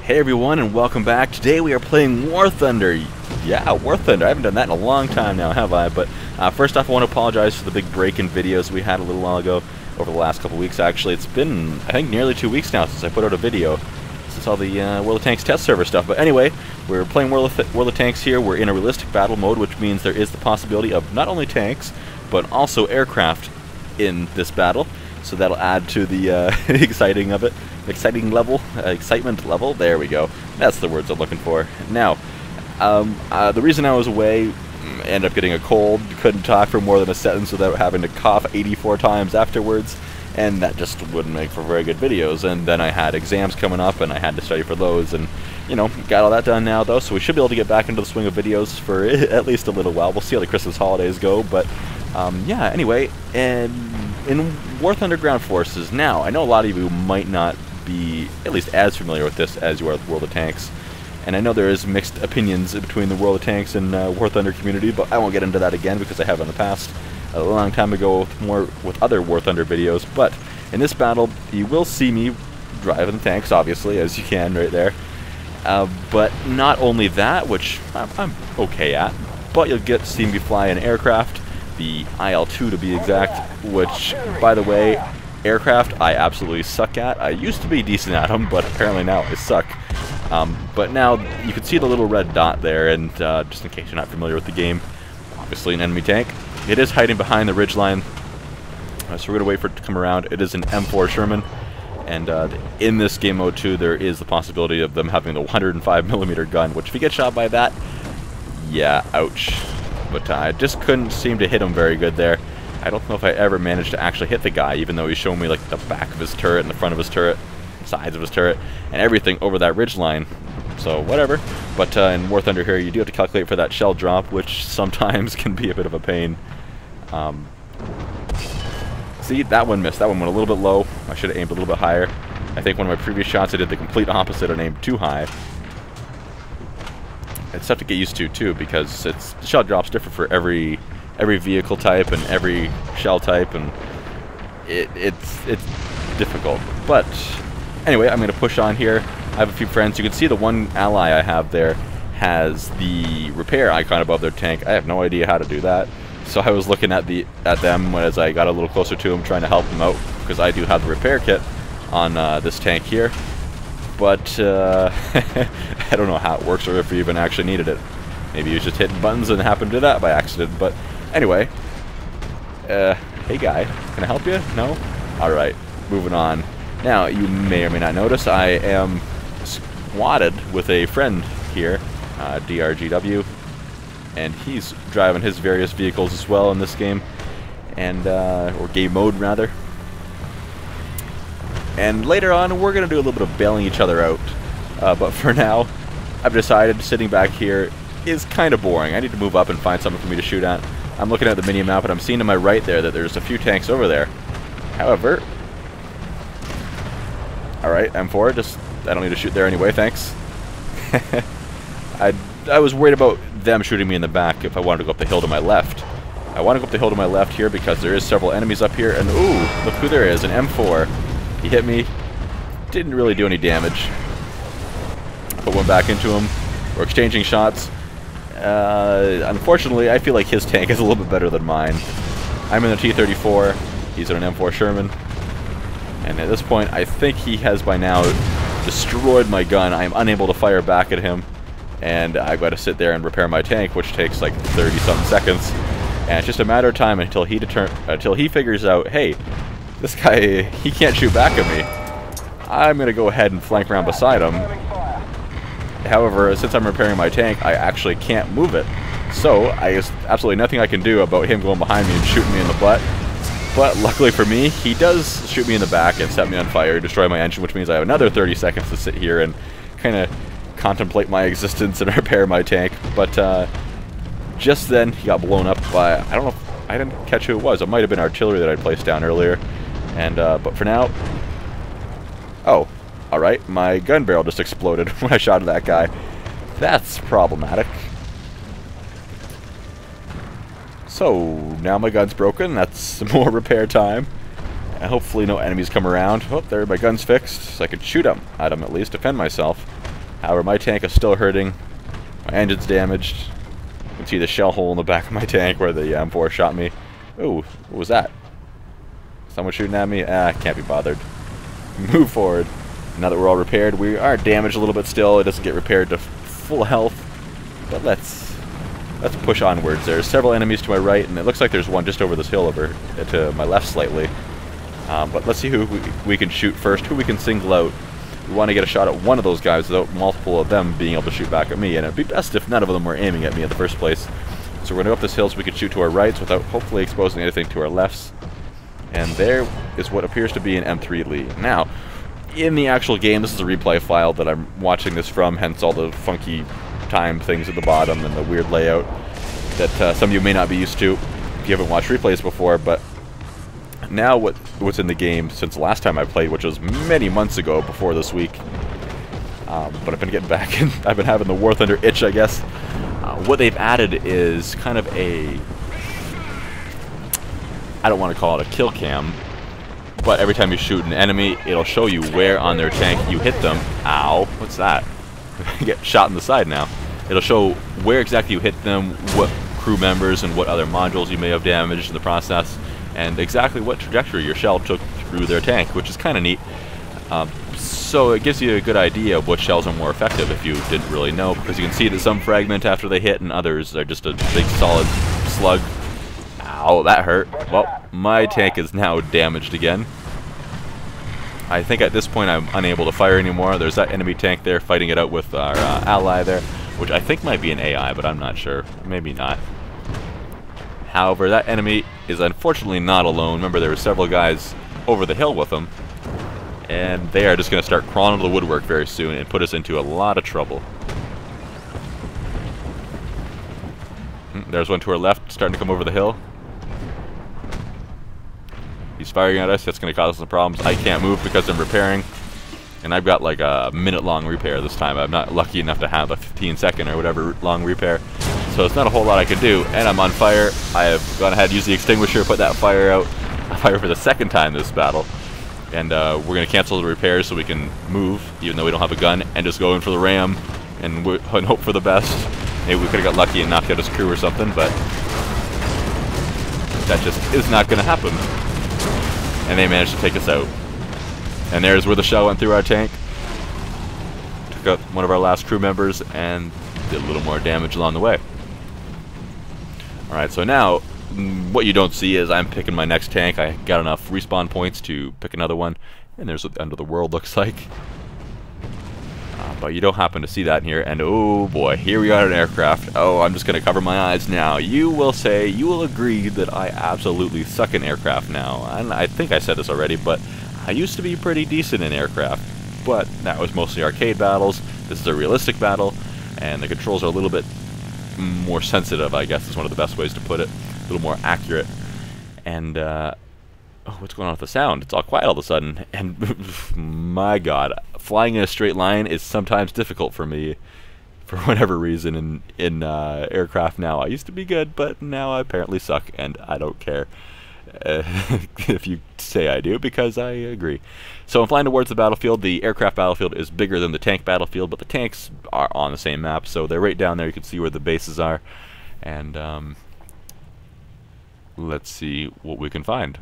Hey everyone, and welcome back. Today we are playing War Thunder. Yeah, War Thunder. I haven't done that in a long time now, have I? But first off, I want to apologize for the big break in videos we had a little while ago, over the last couple weeks actually. It's been, I think, nearly 2 weeks now since I put out a video, since all the World of Tanks test server stuff. But anyway, we're playing World of Tanks here. We're in a realistic battle mode, which means there is the possibility of not only tanks, but also aircraft in this battle. So that'll add to the excitement level. There we go. That's the words I'm looking for. Now, the reason I was away, ended up getting a cold, couldn't talk for more than a sentence without having to cough 84 times afterwards, and that just wouldn't make for very good videos. And then I had exams coming up, and I had to study for those, and, you know, got all that done now, though, so we should be able to get back into the swing of videos for at least a little while. We'll see how the Christmas holidays go, but, yeah, anyway, and in War Thunder Ground Forces, now, I know a lot of you might not be at least as familiar with this as you are with World of Tanks, and I know there is mixed opinions between the World of Tanks and War Thunder community, but I won't get into that again because I have in the past a long time ago with other War Thunder videos. But in this battle, you will see me driving tanks, obviously, as you can right there. But not only that, which I'm okay at, but you'll get to see me fly an aircraft, the IL-2 to be exact, which, by the way, aircraft I absolutely suck at. I used to be decent at them, but apparently now I suck. But now you can see the little red dot there, and just in case you're not familiar with the game, obviously an enemy tank. It is hiding behind the ridgeline, so we're going to wait for it to come around. It is an M4 Sherman, and in this game mode too, there is the possibility of them having the 105mm gun, which if you get shot by that, yeah, ouch. But I just couldn't seem to hit him very good there. I don't know if I ever managed to actually hit the guy, even though he's showing me like the back of his turret and the front of his turret, sides of his turret, and everything over that ridge line. So whatever. But in War Thunder here, you do have to calculate for that shell drop, which sometimes can be a bit of a pain. See, that one missed. That one went a little bit low. I should have aimed a little bit higher. I think one of my previous shots I did the complete opposite and aimed too high. It's tough to get used to too, because the shell drop's different for every vehicle type and every shell type, and it's difficult. But anyway, I'm going to push on here. I have a few friends. You can see the one ally I have there has the repair icon above their tank. I have no idea how to do that, so I was looking at them as I got a little closer to them, trying to help them out, because I do have the repair kit on this tank here. But I don't know how it works, or if you even actually needed it. Maybe you was just hitting buttons and happened to do that by accident. But anyway, hey guy, can I help you? No? Alright, moving on. Now, you may or may not notice, I am squatted with a friend here, DRGW, and he's driving his various vehicles as well in this game, and or game mode rather. And later on, we're going to do a little bit of bailing each other out. But for now, I've decided sitting back here is kind of boring. I need to move up and find something for me to shoot at. I'm looking at the mini-map, and I'm seeing to my right there that there's a few tanks over there. However, alright, M4, I don't need to shoot there anyway, thanks. I was worried about them shooting me in the back if I wanted to go up the hill to my left. I want to go up the hill to my left here because there is several enemies up here, and ooh, look who there is, an M4. He hit me, didn't really do any damage. Put one back into him. We're exchanging shots. Unfortunately, I feel like his tank is a little bit better than mine. I'm in the T-34, he's in an M4 Sherman, and at this point I think he has by now destroyed my gun. I am unable to fire back at him, and I've got to sit there and repair my tank, which takes like 30-something seconds, and it's just a matter of time until he figures out, hey, this guy, he can't shoot back at me. I'm going to go ahead and flank around beside him. However, since I'm repairing my tank, I actually can't move it. So, there's absolutely nothing I can do about him going behind me and shooting me in the butt. But luckily for me, he does shoot me in the back and set me on fire, destroy my engine, which means I have another 30 seconds to sit here and kind of contemplate my existence and repair my tank. But just then, he got blown up by, I don't know, I didn't catch who it was. It might have been artillery that I placed down earlier. And, but for now, oh, alright, my gun barrel just exploded when I shot at that guy. That's problematic. So, now my gun's broken, that's some more repair time. And hopefully no enemies come around. Oh, there, my gun's fixed, so I can shoot at them at least, defend myself. However, my tank is still hurting. My engine's damaged. You can see the shell hole in the back of my tank where the M4 shot me. Ooh, what was that? Someone shooting at me? Can't be bothered. Move forward. Now that we're all repaired, we are damaged a little bit still. It doesn't get repaired to full health. But let's push onwards. There's several enemies to my right, and it looks like there's one just over this hill over to my left slightly. But let's see who we can shoot first, who we can single out. We want to get a shot at one of those guys without multiple of them being able to shoot back at me, and it'd be best if none of them were aiming at me in the first place. So we're going to go up this hill so we can shoot to our rights without hopefully exposing anything to our lefts. And there is what appears to be an M3 lead. Now, in the actual game, this is a replay file that I'm watching this from, hence all the funky time things at the bottom and the weird layout that some of you may not be used to if you haven't watched replays before. But now what's in the game since the last time I played, which was many months ago before this week, but I've been getting back and I've been having the War Thunder itch, I guess. What they've added is kind of a, I don't want to call it a kill cam, but every time you shoot an enemy, it'll show you where on their tank you hit them. Ow, what's that? Get shot in the side now. It'll show where exactly you hit them, what crew members and what other modules you may have damaged in the process, and exactly what trajectory your shell took through their tank, which is kind of neat. So it gives you a good idea of what shells are more effective if you didn't really know, because you can see that some fragment after they hit and others are just a big solid slug. Ow, that hurt. Well, my tank is now damaged again. I think at this point I'm unable to fire anymore. There's that enemy tank there fighting it out with our ally there, which I think might be an AI, but I'm not sure. Maybe not. However, that enemy is unfortunately not alone. Remember, there were several guys over the hill with him, and they are just going to start crawling to the woodwork very soon and put us into a lot of trouble. There's one to our left starting to come over the hill. He's firing at us. That's going to cause us some problems. I can't move because I'm repairing, and I've got like a minute-long repair this time. I'm not lucky enough to have a 15-second or whatever long repair, so it's not a whole lot I can do. And I'm on fire. I have gone ahead, used the extinguisher, put that fire out. I fire for the second time this battle, and we're going to cancel the repairs so we can move, even though we don't have a gun, and just go in for the ram and hope for the best. Maybe we could have got lucky and knocked out his crew or something, but that just is not going to happen. And they managed to take us out. And there's where the shell went through our tank. Took out one of our last crew members and did a little more damage along the way. Alright, so now, what you don't see is I'm picking my next tank. I got enough respawn points to pick another one. And there's what the end of the world looks like. But you don't happen to see that in here. And oh boy, here we are at an aircraft. Oh, I'm just going to cover my eyes now. You will say, you will agree that I absolutely suck in aircraft now. And I think I said this already, but I used to be pretty decent in aircraft. But that was mostly arcade battles. This is a realistic battle, and the controls are a little bit more sensitive, I guess is one of the best ways to put it. A little more accurate. And, oh, what's going on with the sound? It's all quiet all of a sudden. And my god, flying in a straight line is sometimes difficult for me for whatever reason in aircraft now. I used to be good, but now I apparently suck, and I don't care if you say I do, because I agree. So I'm flying towards the battlefield. The aircraft battlefield is bigger than the tank battlefield, but the tanks are on the same map, so they're right down there. You can see where the bases are. And let's see what we can find.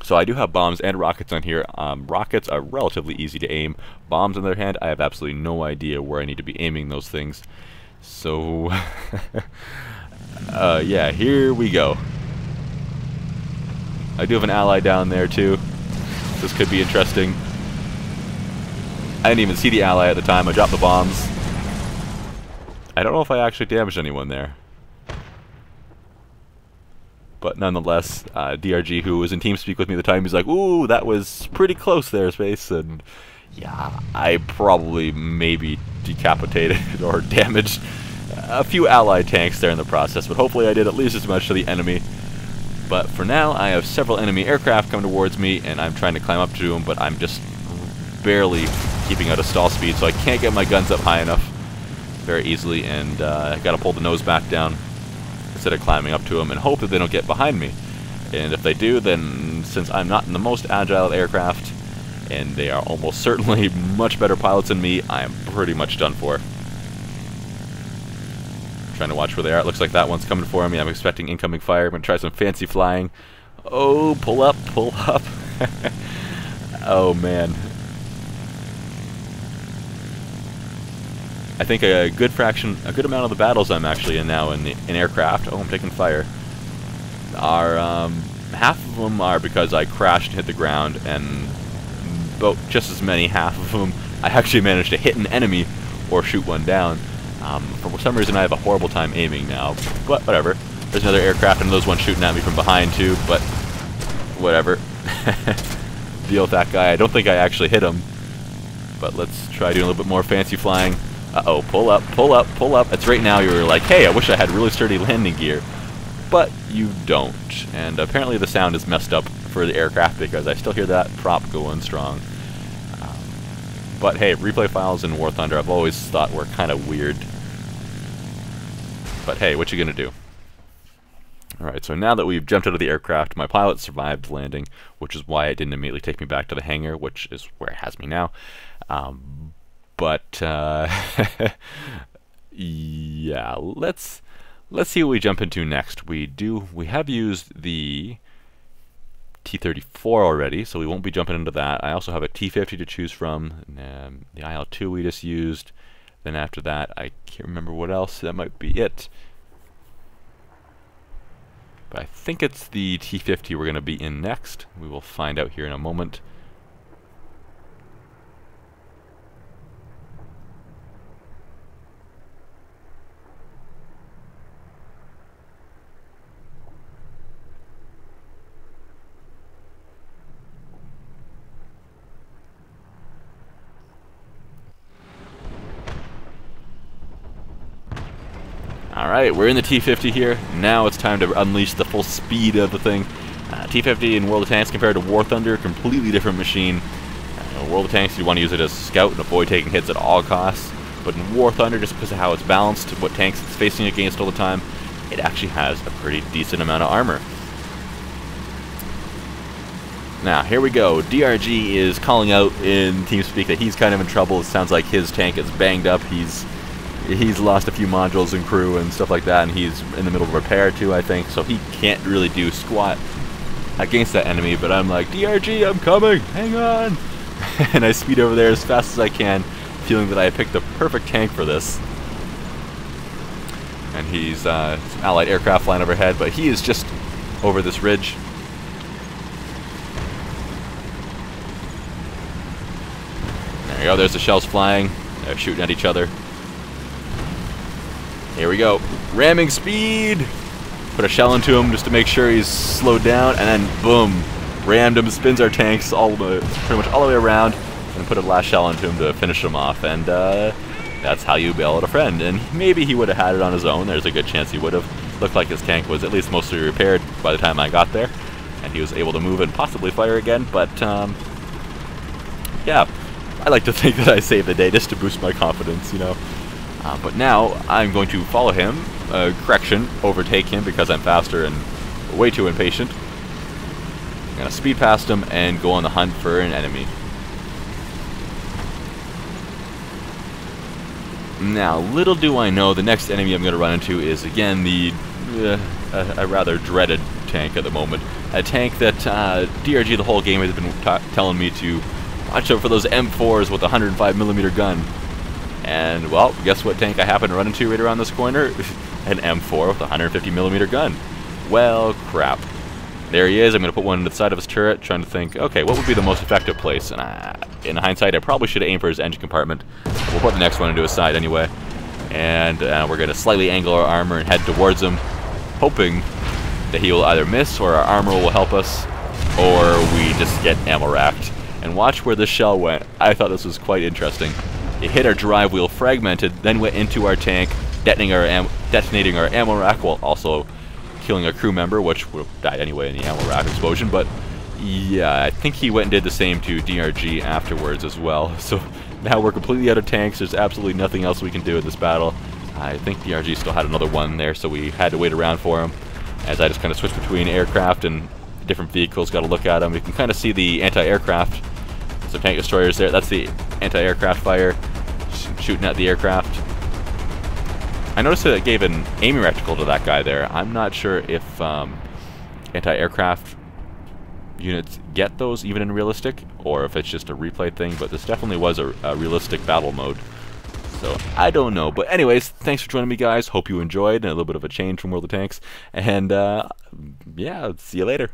So I do have bombs and rockets on here. Rockets are relatively easy to aim. Bombs, on the other hand, I have absolutely no idea where I need to be aiming those things. So, yeah, here we go. I do have an ally down there, too. This could be interesting. I didn't even see the ally at the time. I dropped the bombs. I don't know if I actually damaged anyone there. But nonetheless, DRG, who was in TeamSpeak with me at the time, he's like, ooh, that was pretty close there, Space. And yeah, I probably maybe decapitated or damaged a few allied tanks there in the process, but hopefully I did at least as much to the enemy. But for now, I have several enemy aircraft coming towards me, and I'm trying to climb up to them, but I'm just barely keeping out a stall speed, so I can't get my guns up high enough very easily, and I gotta pull the nose back down instead of climbing up to them and hope that they don't get behind me. And if they do, then since I'm not in the most agile aircraft, and they are almost certainly much better pilots than me, I am pretty much done for. Trying to watch where they are. It looks like that one's coming for me. I'm expecting incoming fire. I'm going to try some fancy flying. Oh, pull up, pull up. Oh, man. I think a good amount of the battles I'm actually in now in aircraft. Oh, I'm taking fire. Are half of them are because I crashed and hit the ground, and about just as many, half of them, I actually managed to hit an enemy or shoot one down. For some reason, I have a horrible time aiming now, but whatever. There's another aircraft, and there's one shooting at me from behind too, but whatever. Deal with that guy. I don't think I actually hit him, but let's try doing a little bit more fancy flying. Uh-oh, pull up, pull up, pull up. It's right now you were like, hey, I wish I had really sturdy landing gear. But you don't. And apparently the sound is messed up for the aircraft because I still hear that prop going strong. But hey, replay files in War Thunder I've always thought were kind of weird. But hey, what you gonna do? Alright, so now that we've jumped out of the aircraft, my pilot survived landing, which is why it didn't immediately take me back to the hangar, which is where it has me now. Yeah, let's see what we jump into next. We have used the T-34 already, so we won't be jumping into that. I also have a T-50 to choose from, and the IL-2 we just used. Then after that, I can't remember what else. That might be it. But I think it's the T-50 we're going to be in next. We will find out here in a moment. Alright, we're in the T-50 here. Now it's time to unleash the full speed of the thing. T-50 in World of Tanks compared to War Thunder, completely different machine. World of Tanks, you want to use it as a scout and avoid taking hits at all costs. But in War Thunder, just because of how it's balanced, what tanks it's facing against all the time, it actually has a pretty decent amount of armor. Now, here we go. DRG is calling out in TeamSpeak that he's kind of in trouble. It sounds like his tank is banged up. He's lost a few modules and crew and stuff like that, and he's in the middle of repair too, I think, so he can't really do squat against that enemy, but I'm like, DRG, I'm coming, hang on! And I speed over there as fast as I can, feeling that I picked the perfect tank for this. And he's some allied aircraft flying overhead, but he is just over this ridge. There you go, there's the shells flying, they're shooting at each other. Here we go. Ramming speed! Put a shell into him just to make sure he's slowed down, and then boom! Rammed him, spins our tanks pretty much all the way around, and put a last shell into him to finish him off. And that's how you bail out a friend. And maybe he would have had it on his own. There's a good chance he would have. Looked like his tank was at least mostly repaired by the time I got there, and he was able to move and possibly fire again. But yeah, I like to think that I saved the day just to boost my confidence, you know. But now I'm going to follow him, overtake him because I'm faster and way too impatient. I'm going to speed past him and go on the hunt for an enemy. Now, little do I know, the next enemy I'm going to run into is, again, a rather dreaded tank at the moment. A tank that DRG the whole game has been telling me to watch out for those M4s with a 105mm gun. And, well, guess what tank I happen to run into right around this corner? An M4 with a 150mm gun. Well, crap. There he is. I'm going to put one to the side of his turret, trying to think, okay, what would be the most effective place? And in hindsight, I probably should have aimed for his engine compartment. We'll put the next one into his side anyway. And we're going to slightly angle our armor and head towards him, hoping that he will either miss or our armor will help us, or we just get ammo racked. And watch where this shell went. I thought this was quite interesting. It hit our drive wheel, fragmented, then went into our tank, detonating our ammo rack while also killing a crew member, which would have died anyway in the ammo rack explosion. But yeah, I think he went and did the same to DRG afterwards as well. So now we're completely out of tanks. There's absolutely nothing else we can do in this battle. I think DRG still had another one there, so we had to wait around for him. As I just kind of switched between aircraft and different vehicles, got to look at them. We can kind of see the anti-aircraft So tank destroyers there. That's the anti-aircraft fire, shooting at the aircraft. I noticed that it gave an aiming reticle to that guy there. I'm not sure if anti-aircraft units get those even in realistic, or if it's just a replay thing, but this definitely was a realistic battle mode. So, I don't know. But anyways, thanks for joining me, guys. Hope you enjoyed, and a little bit of a change from World of Tanks. And, yeah, see you later.